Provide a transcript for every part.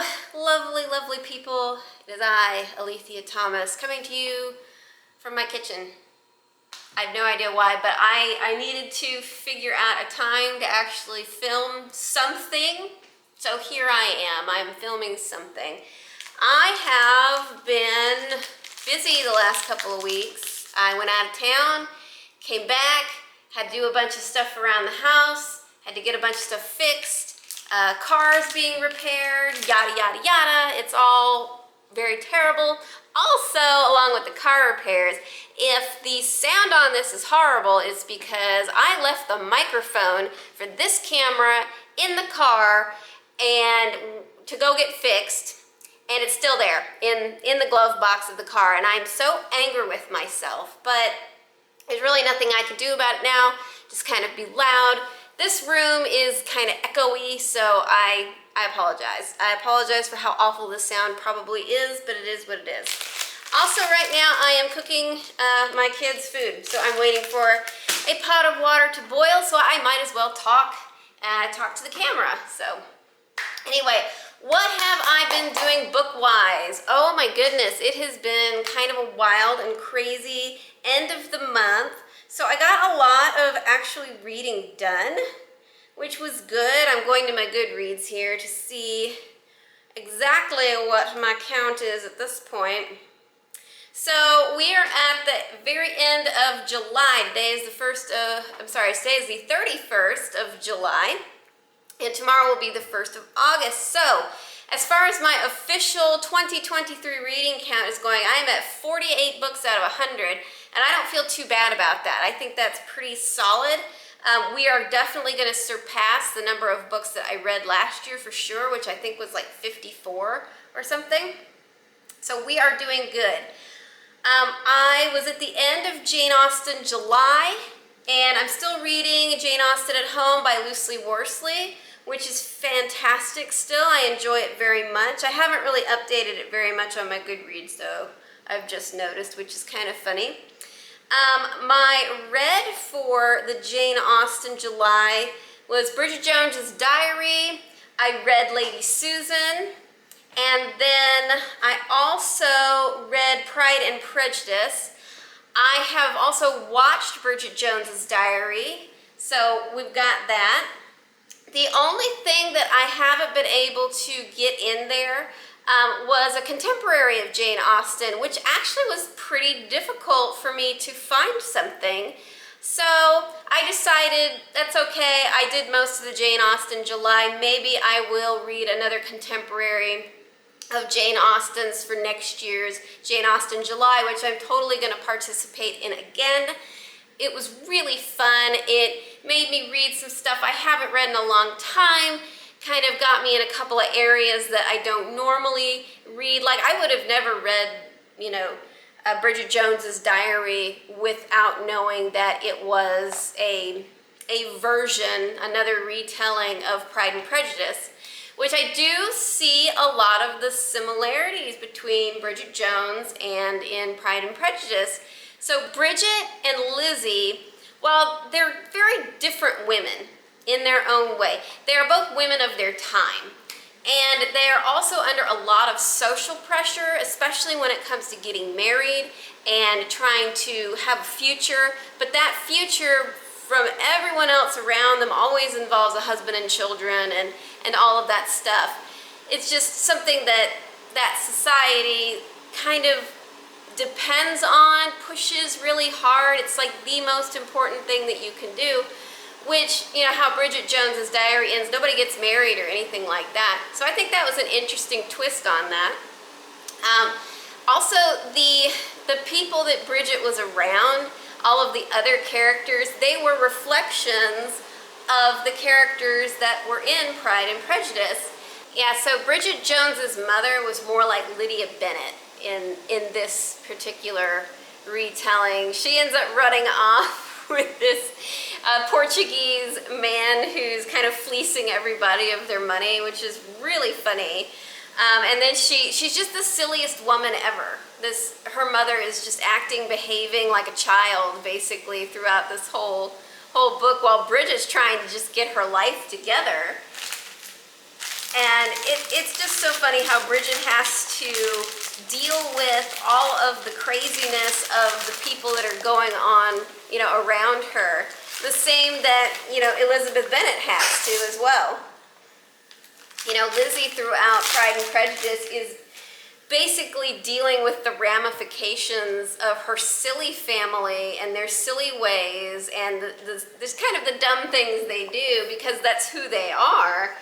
Hello, lovely, lovely people. It is I, Alethea Thomas, coming to you from my kitchen. I have no idea why, but I needed to figure out a time to actually film something. So here I am, I'm filming something. I have been busy the last couple of weeks. I went out of town, came back, had to do a bunch of stuff around the house, had to get a bunch of stuff fixed. Cars being repaired, yada, yada, yada. It's all very terrible. Also, along with the car repairs, if the sound on this is horrible, it's because I left the microphone for this camera in the car and to go get fixed, and it's still there in the glove box of the car, and I'm so angry with myself, but there's really nothing I can do about it now. Just kind of be loud. This room is kind of echoey, so I apologize. I apologize for how awful this sound probably is, but it is what it is. Also, right now, I am cooking my kids' food, so I'm waiting for a pot of water to boil, so I might as well talk to the camera. So, anyway, what have I been doing book-wise? Oh my goodness, it has been kind of a wild and crazy end of the month. So I got a lot of actually reading done, which was good. I'm going to my Goodreads here to see exactly what my count is at this point. So we are at the very end of July. Today is today is the 31st of July, and tomorrow will be the 1st of August. So as far as my official 2023 reading count is going, I am at 48 books out of 100. And I don't feel too bad about that. I think that's pretty solid. We are definitely going to surpass the number of books that I read last year for sure, which I think was like 54 or something. So we are doing good. I was at the end of Jane Austen July, and I'm still reading Jane Austen at Home by Lucy Worsley, which is fantastic still. I enjoy it very much. I haven't really updated it very much on my Goodreads though, I've just noticed, which is kind of funny. My read for the Jane Austen July was Bridget Jones's Diary. I read Lady Susan, and then I also read Pride and Prejudice. I have also watched Bridget Jones's Diary, so we've got that. The only thing that I haven't been able to get in there was a contemporary of Jane Austen, which actually was pretty difficult for me to find something. So I decided that's okay. I did most of the Jane Austen July. Maybe I will read another contemporary of Jane Austen's for next year's Jane Austen July, which I'm totally going to participate in again. It was really fun. It made me read some stuff I haven't read in a long time. Kind of got me in a couple of areas that I don't normally read. Like, I would have never read, Bridget Jones's Diary without knowing that it was a version, another retelling of Pride and Prejudice, which I do see a lot of the similarities between Bridget Jones and in Pride and Prejudice. So Bridget and Lizzie, while they're very different women in their own way, they are both women of their time. And they are also under a lot of social pressure, especially when it comes to getting married and trying to have a future. But that future from everyone else around them always involves a husband and children and all of that stuff. It's just something that society kind of depends on, pushes really hard. It's like the most important thing that you can do, which, how Bridget Jones's Diary ends, nobody gets married or anything like that. So I think that was an interesting twist on that. Also, the people that Bridget was around, all of the other characters, they were reflections of the characters that were in Pride and Prejudice. Yeah, so Bridget Jones's mother was more like Lydia Bennet in this particular retelling. She ends up running off with this Portuguese man who's kind of fleecing everybody of their money, which is really funny. And then she's just the silliest woman ever. Her mother is just behaving like a child basically throughout this whole book, while Bridget's trying to just get her life together. And it's just so funny how Bridget has to deal with all of the craziness of the people that are going on, around her. The same that, Elizabeth Bennet has to as well. Lizzie throughout Pride and Prejudice is basically dealing with the ramifications of her silly family and their silly ways and this kind of the dumb things they do because that's who they are.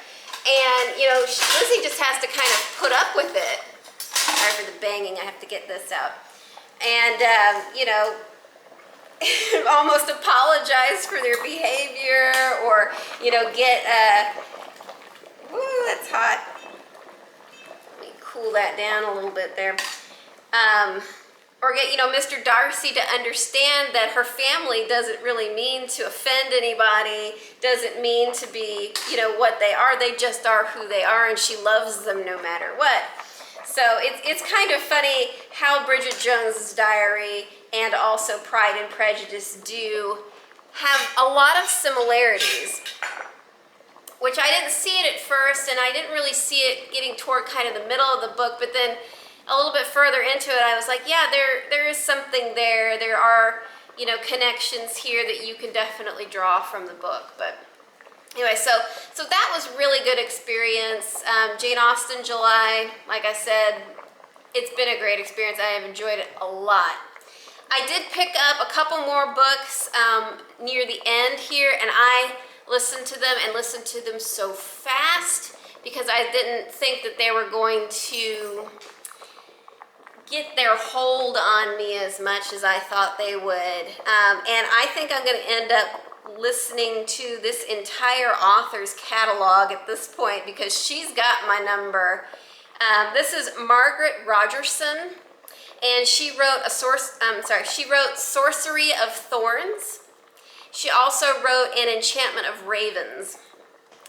And, Lizzie just has to kind of put up with it. Sorry for the banging, I have to get this out. And, almost apologize for their behavior or, get, ooh, that's hot. Let me cool that down a little bit there. Or get, Mr. Darcy to understand that her family doesn't really mean to offend anybody, doesn't mean to be, what they are. They just are who they are, and she loves them no matter what. So it's kind of funny how Bridget Jones's Diary and also Pride and Prejudice do have a lot of similarities, which I didn't see it at first, and I didn't really see it getting toward kind of the middle of the book, but then a little bit further into it, I was like, yeah, there is something there. There are, connections here that you can definitely draw from the book. But anyway, so that was really good experience. Jane Austen July, like I said, it's been a great experience. I have enjoyed it a lot. I did pick up a couple more books near the end here, and I listened to them so fast because I didn't think that they were going to get their hold on me as much as I thought they would. And I think I'm going to end up listening to this entire author's catalog at this point because she's got my number. This is Margaret Rogerson, and she wrote Sorcery of Thorns. She also wrote An Enchantment of Ravens.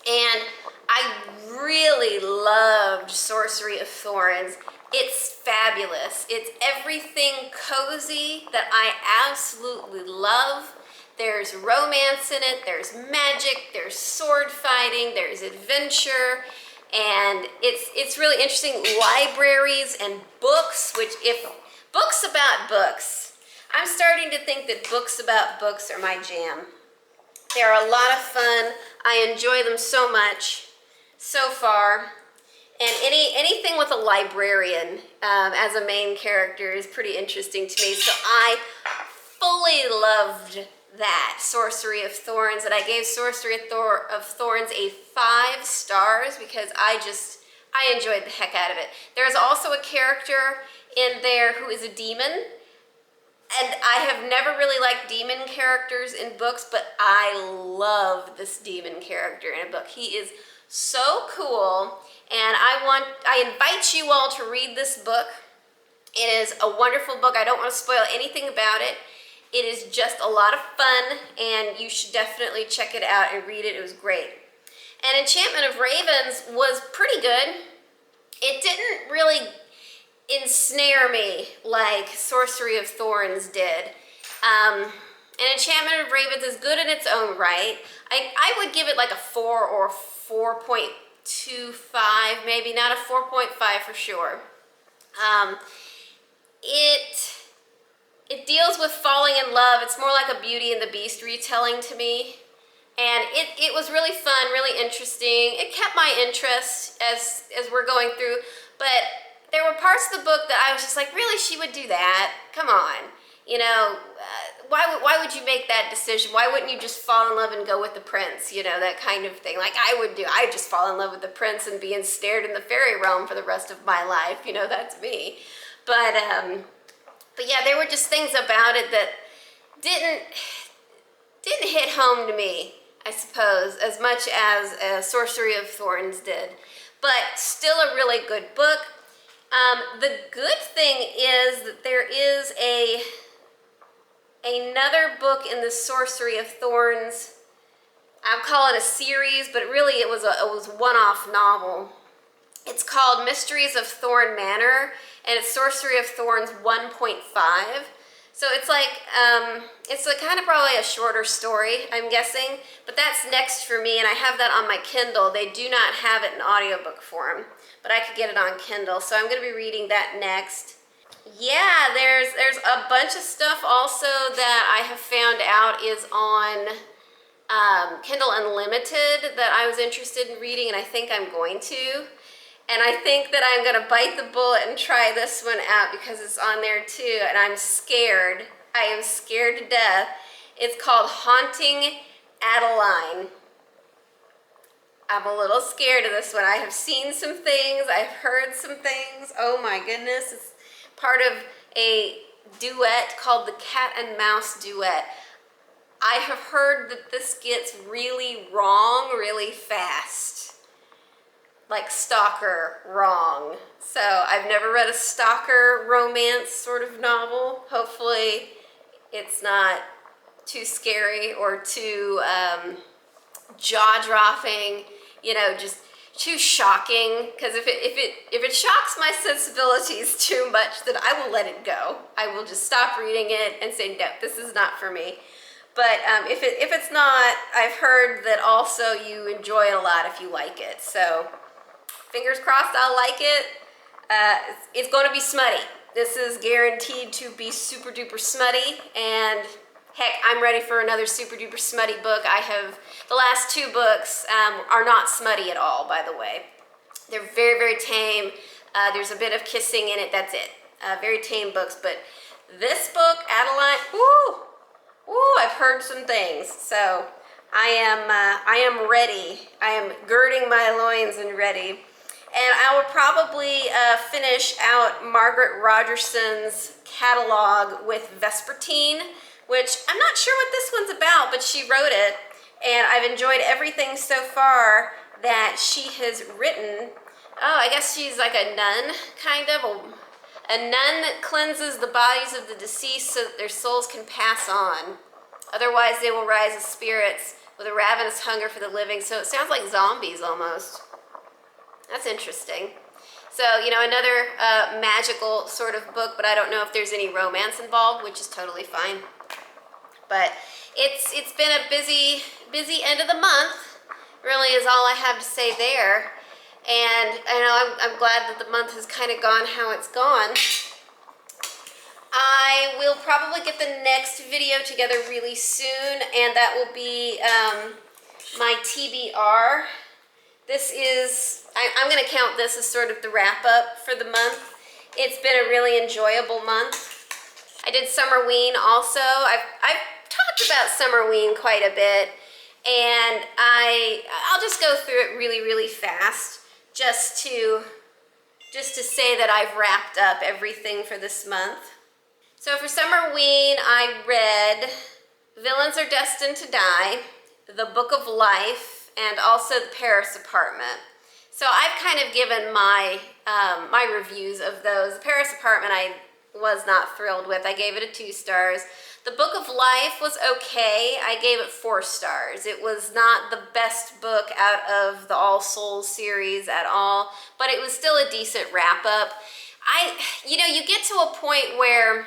And I really loved Sorcery of Thorns. It's fabulous. It's everything cozy that I absolutely love. There's romance in it, there's magic, there's sword fighting, there's adventure, and it's really interesting. Libraries and books, books about books. I'm starting to think that books about books are my jam. They're a lot of fun. I enjoy them so much so far. And anything with a librarian as a main character is pretty interesting to me. So I fully loved that, Sorcery of Thorns, and I gave Sorcery of Thorns a 5 stars because I enjoyed the heck out of it. There's also a character in there who is a demon, and I have never really liked demon characters in books, but I love this demon character in a book. He is so cool. And I invite you all to read this book. It is a wonderful book. I don't want to spoil anything about it. It is just a lot of fun, and you should definitely check it out and read it. It was great. And Enchantment of Ravens was pretty good. It didn't really ensnare me like Sorcery of Thorns did. And Enchantment of Ravens is good in its own right. I would give it like a 4 or 4.25, maybe, not a 4.5 for sure. It deals with falling in love. It's more like a Beauty and the Beast retelling to me. And it was really fun, really interesting. It kept my interest as we're going through, but there were parts of the book that I was just like, really, she would do that? Come on. Why would you make that decision? Why wouldn't you just fall in love and go with the prince? That kind of thing. Like I would do. I'd just fall in love with the prince and be ensnared in the fairy realm for the rest of my life. That's me. But yeah, there were just things about it that didn't hit home to me, I suppose, as much as Sorcery of Thorns did. But still a really good book. The good thing is that there is another book in the Sorcery of Thorns. I'll call it a series, but really it was a one-off novel. It's called Mysteries of Thorn Manor, and it's Sorcery of Thorns 1.5. So it's like, it's a kind of probably a shorter story, I'm guessing, but that's next for me, and I have that on my Kindle. They do not have it in audiobook form, but I could get it on Kindle, so I'm going to be reading that next. Yeah, there's a bunch of stuff also that I have found out is on Kindle Unlimited that I was interested in reading, and I think I'm going to. And I think that I'm gonna bite the bullet and try this one out because it's on there too, and I'm scared. I am scared to death. It's called Haunting Adeline. I'm a little scared of this one. I have seen some things, I've heard some things. Oh my goodness, it's part of a duet called the Cat and Mouse Duet. I have heard that this gets really wrong really fast. Like stalker wrong. So I've never read a stalker romance sort of novel. Hopefully it's not too scary or too jaw-dropping, you know, just too shocking. Because if it shocks my sensibilities too much, then I will let it go. I will just stop reading it and say, no, this is not for me. But if it's not, I've heard that also you enjoy it a lot if you like it. So fingers crossed I'll like it. It's going to be smutty. This is guaranteed to be super duper smutty, and heck, I'm ready for another super duper smutty book. The last two books are not smutty at all, by the way. They're very, very tame. There's a bit of kissing in it, that's it. Very tame books, but this book, Adeline, I've heard some things. So I am ready. I am girding my loins and ready. And I will probably finish out Margaret Rogerson's catalog with Vespertine, which I'm not sure what this one's about, but she wrote it. And I've enjoyed everything so far that she has written. Oh, I guess she's like a nun, kind of. A nun that cleanses the bodies of the deceased so that their souls can pass on. Otherwise, they will rise as spirits with a ravenous hunger for the living. So it sounds like zombies almost. That's interesting. So, you know, another magical sort of book, but I don't know if there's any romance involved, which is totally fine. But it's been a busy end of the month, really is all I have to say there. And I know I'm glad that the month has kind of gone how it's gone. I will probably get the next video together really soon, and that will be my TBR. This is, I'm going to count this as sort of the wrap up for the month. It's been a really enjoyable month. I did Summerween also. I've talked about Summerween quite a bit, and I'll just go through it really, really fast just to say that I've wrapped up everything for this month. So for Summerween, I read Villains Are Destined to Die, The Book of Life, and also The Paris Apartment. So I've kind of given my my reviews of those. The Paris Apartment I was not thrilled with. I gave it a 2 stars. The Book of Life was okay. I gave it 4 stars. It was not the best book out of the All Souls series at all, but it was still a decent wrap-up. You know, you get to a point where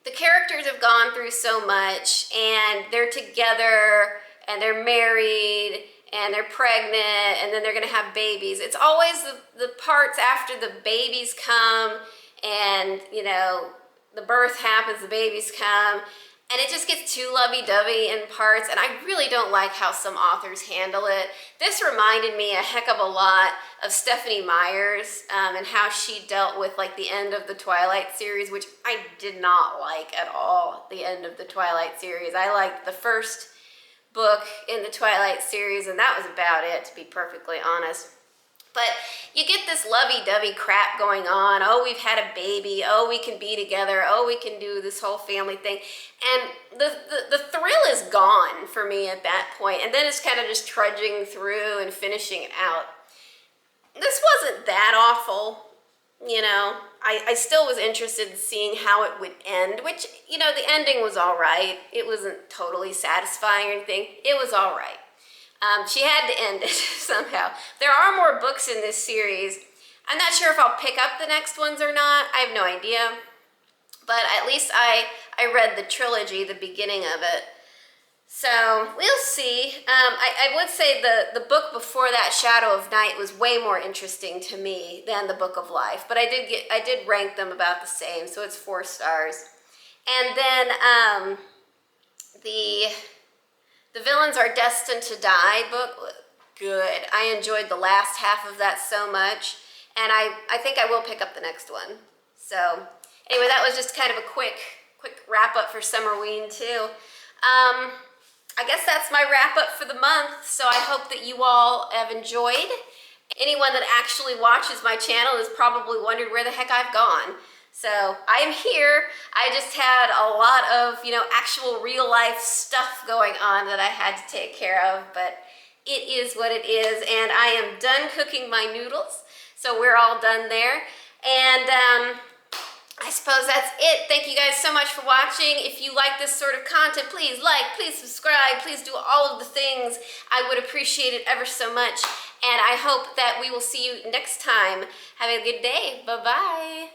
the characters have gone through so much, and they're together, and they're married, and they're pregnant, and then they're gonna have babies. It's always the parts after the babies come, and you know, the birth happens, the babies come, and it just gets too lovey-dovey in parts, and I really don't like how some authors handle it. This reminded me a heck of a lot of Stephenie Meyers and how she dealt with like the end of the Twilight series, which I did not like at all, the end of the Twilight series. I liked the first book in the Twilight series, and that was about it, to be perfectly honest. But you get this lovey-dovey crap going on. Oh, we've had a baby. Oh, we can be together. Oh, we can do this whole family thing. And the thrill is gone for me at that point. And then it's kind of just trudging through and finishing it out. This wasn't that awful, you know. I still was interested in seeing how it would end, which, you know, the ending was all right. It wasn't totally satisfying or anything. It was all right. She had to end it somehow. There are more books in this series. I'm not sure if I'll pick up the next ones or not. I have no idea. but at least I read the trilogy, the beginning of it. So we'll see. I would say the book before that, Shadow of Night, was way more interesting to me than the Book of Life. But I did rank them about the same, so it's 4 stars. And then the Villains Are Destined to Die book, good. I enjoyed the last half of that so much, and I think I will pick up the next one. So anyway, that was just kind of a quick wrap up for Summerween too. I guess that's my wrap up for the month, so I hope that you all have enjoyed. Anyone that actually watches my channel has probably wondered where the heck I've gone. So I am here. I just had a lot of, actual real life stuff going on that I had to take care of, but it is what it is, and I am done cooking my noodles, so we're all done there. And I suppose that's it. Thank you guys so much for watching. If you like this sort of content, please like, please subscribe, please do all of the things. I would appreciate it ever so much. And I hope that we will see you next time. Have a good day. Bye-bye.